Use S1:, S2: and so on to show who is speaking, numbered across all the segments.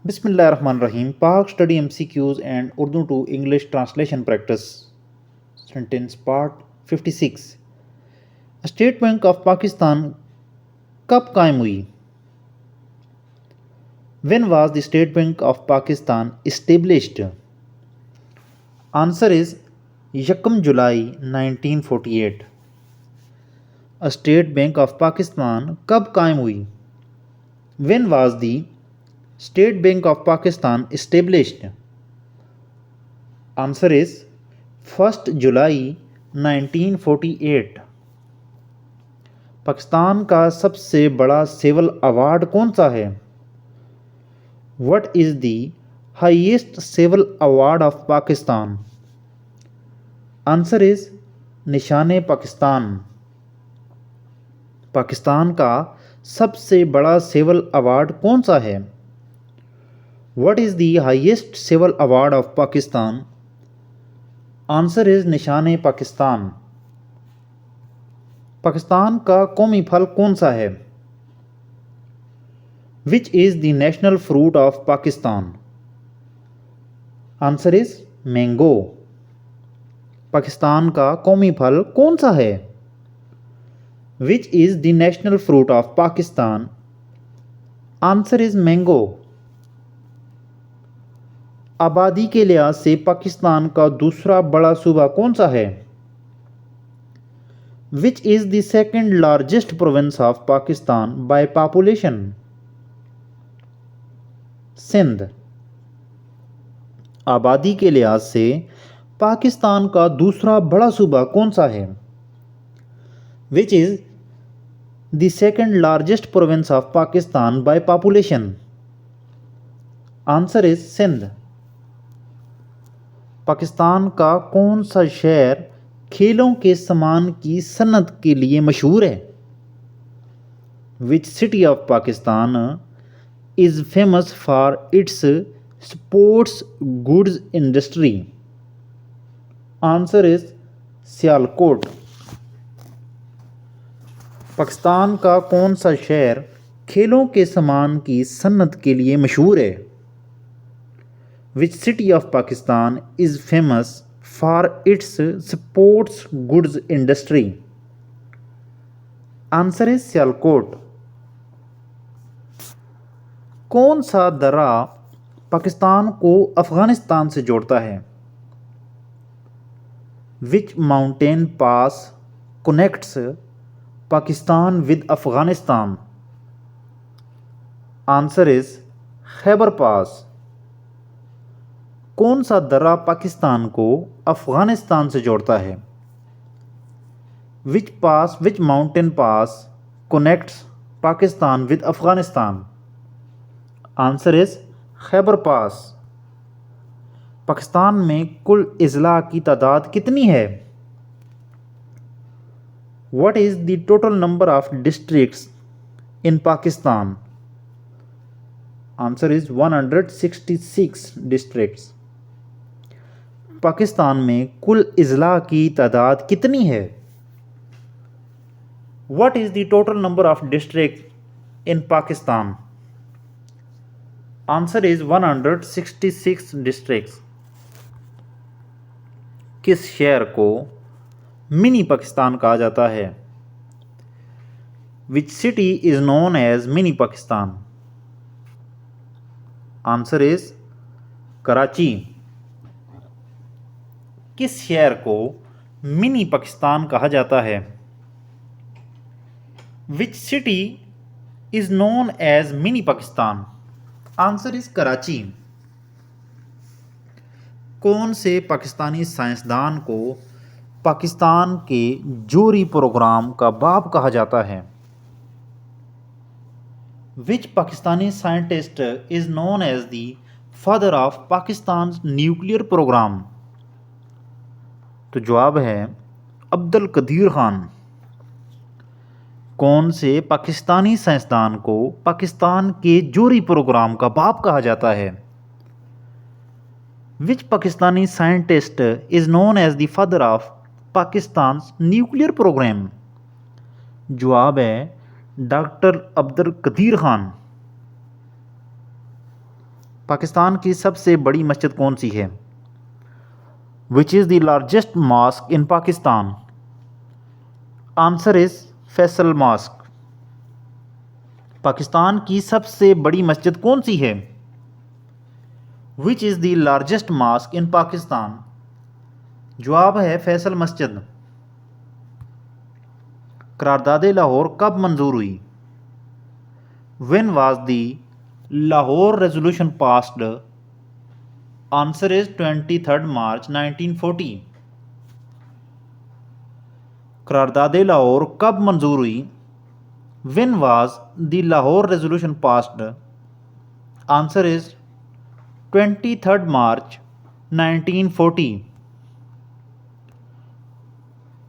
S1: Bismillahirrahmanirrahim. Pak Study MCQs and Urdu to English Translation Practice. Sentence Part 56. State Bank of Pakistan कब कायम हुई? When was the State Bank of Pakistan established? Answer is 1 July 1948. A State Bank of Pakistan कब कायम हुई? When was the State Bank of Pakistan established? Answer is 1 July 1948. Pakistan का सबसे बड़ा civil award कौन सा है? What is the highest civil award of Pakistan? Answer is निशाने पाकिस्तान. पाकिस्तान का सबसे बड़ा सिविल अवार्ड कौन सा है? What is the highest civil award of Pakistan? Answer is निशाने पाकिस्तान. पाकिस्तान का कौमी फल कौन सा है? Which is the national fruit of Pakistan? Answer is mango. Pakistan का कौमी फल कौन सा है? Which is the national fruit of Pakistan? Answer is mango. आबादी के लिहाज से पाकिस्तान का दूसरा बड़ा सूबा कौन सा है? Which is the second largest province of Pakistan by population? Sindh. आबादी के लिहाज से पाकिस्तान का दूसरा बड़ा सूबा कौन सा है? Which is the second largest province of Pakistan by population? Answer is Sindh. Pakistan का कौन सा शहर खेलों के सामान की सनत के लिए मशहूर है? Which city of Pakistan is famous for its sports goods industry? Answer is Sialkot. Pakistan का कौन सा शहर खेलों के सामान की सनत के लिए मशहूर है? Which city of Pakistan is famous for its sports goods industry? Answer is Sialkot. कौन सा दर्रा पाकिस्तान को अफगानिस्तान से जोड़ता है? Which mountain pass connects Pakistan with Afghanistan? Answer is Khyber पास. कौन सा दर्रा पाकिस्तान को अफगानिस्तान से जोड़ता है? Which mountain pass connects Pakistan with Afghanistan? Answer is Khyber पास. पाकिस्तान में कुल अजला की तादाद कितनी है? What is the total number of districts in Pakistan? Answer is 166 districts. Pakistan में कुल अजला की तादाद कितनी है? What is the total number of districts in Pakistan? Answer is 166 districts. किस शहर को मिनी पाकिस्तान कहा जाता है? Which city is known as Mini Pakistan? Answer is Karachi. किस शहर को मिनी पाकिस्तान कहा जाता है? Which city is known as Mini Pakistan? Answer is Karachi. कौन से पाकिस्तानी साइंसदान को पाकिस्तान के जोहरी प्रोग्राम का बाप कहा जाता है? Which Pakistani scientist is known as the father of Pakistan's nuclear program? तो जवाब है अब्दुल कदीर खान. कौन से पाकिस्तानी साइंसदान को पाकिस्तान के जोहरी प्रोग्राम का बाप कहा जाता है? Which Pakistani scientist is known as the father of Pakistan's nuclear program? जवाब है डॉक्टर अब्दुल कदीर खान. पाकिस्तान की सबसे बड़ी मस्जिद कौन सी है? Which is the largest mosque in Pakistan? Answer is Faisal mosque. Pakistan की सबसे बड़ी मस्जिद कौन सी है? Which is the largest mosque in Pakistan? जवाब है फैसल मस्जिद। करारदाद लाहौर कब मंजूर हुई? When was the Lahore Resolution passed? Answer is 23rd March 1940। करारदाद Lahore कब मंजूर हुई? When was the Lahore Resolution passed? Answer is 23rd March 1940।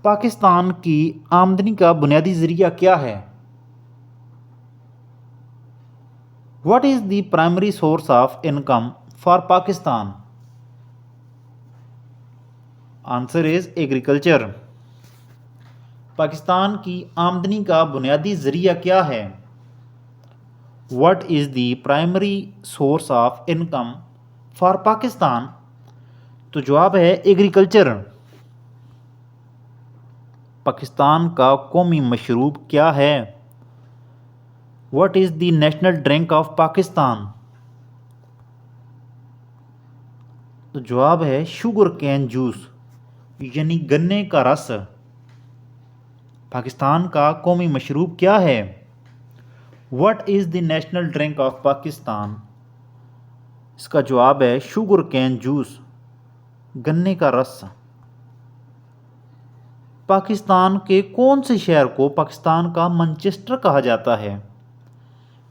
S1: Pakistan की आमदनी का बुनियादी ज़रिया क्या है? What is the primary source of income for Pakistan? Answer is agriculture। Pakistan की आमदनी का बुनियादी ज़रिया क्या है? What is the primary source of income for Pakistan? तो जवाब है एग्रीकल्चर। पाकिस्तान का कौमी मशरूब क्या है? What is the national drink of Pakistan? तो जवाब है शुगर कैन जूस यानी गन्ने का रस। पाकिस्तान का कौमी मशरूब क्या है? What is the national drink of Pakistan? इसका जवाब है शुगर कैन जूस गन्ने का रस। पाकिस्तान के कौन से शहर को पाकिस्तान का मैनचेस्टर कहा जाता है?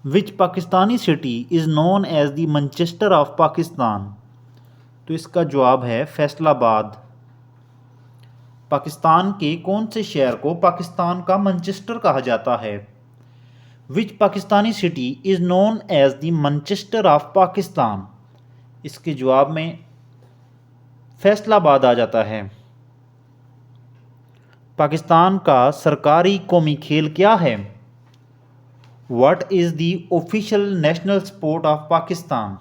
S1: Which Pakistani city is known as the Manchester of Pakistan? तो इसका जवाब है फैसलाबाद। पाकिस्तान के कौन से शहर को पाकिस्तान का मैनचेस्टर कहा जाता है? Which Pakistani city is known as the Manchester of Pakistan? इसके जवाब में फैसलाबाद आ जाता है। पाकिस्तान का सरकारी कौमी खेल क्या है? What is the official national sport of Pakistan?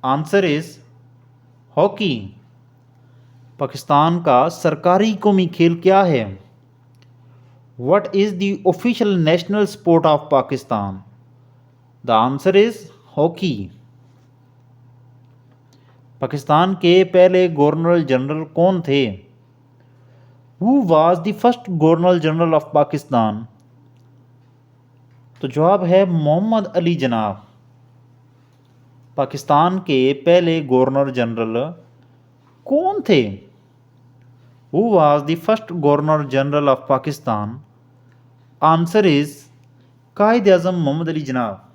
S1: Answer is hockey. Pakistan का सरकारी कौमी खेल क्या है? What is the official national sport of Pakistan? The answer is hockey. Pakistan के पहले गवर्नर जनरल कौन थे? Who was the first governor general of Pakistan? तो जवाब है मोहम्मद अली जनाब। पाकिस्तान के पहले गवर्नर जनरल कौन थे? Who was the first governor general of Pakistan? Answer is Quaid Azam Mohammad Ali जनाब।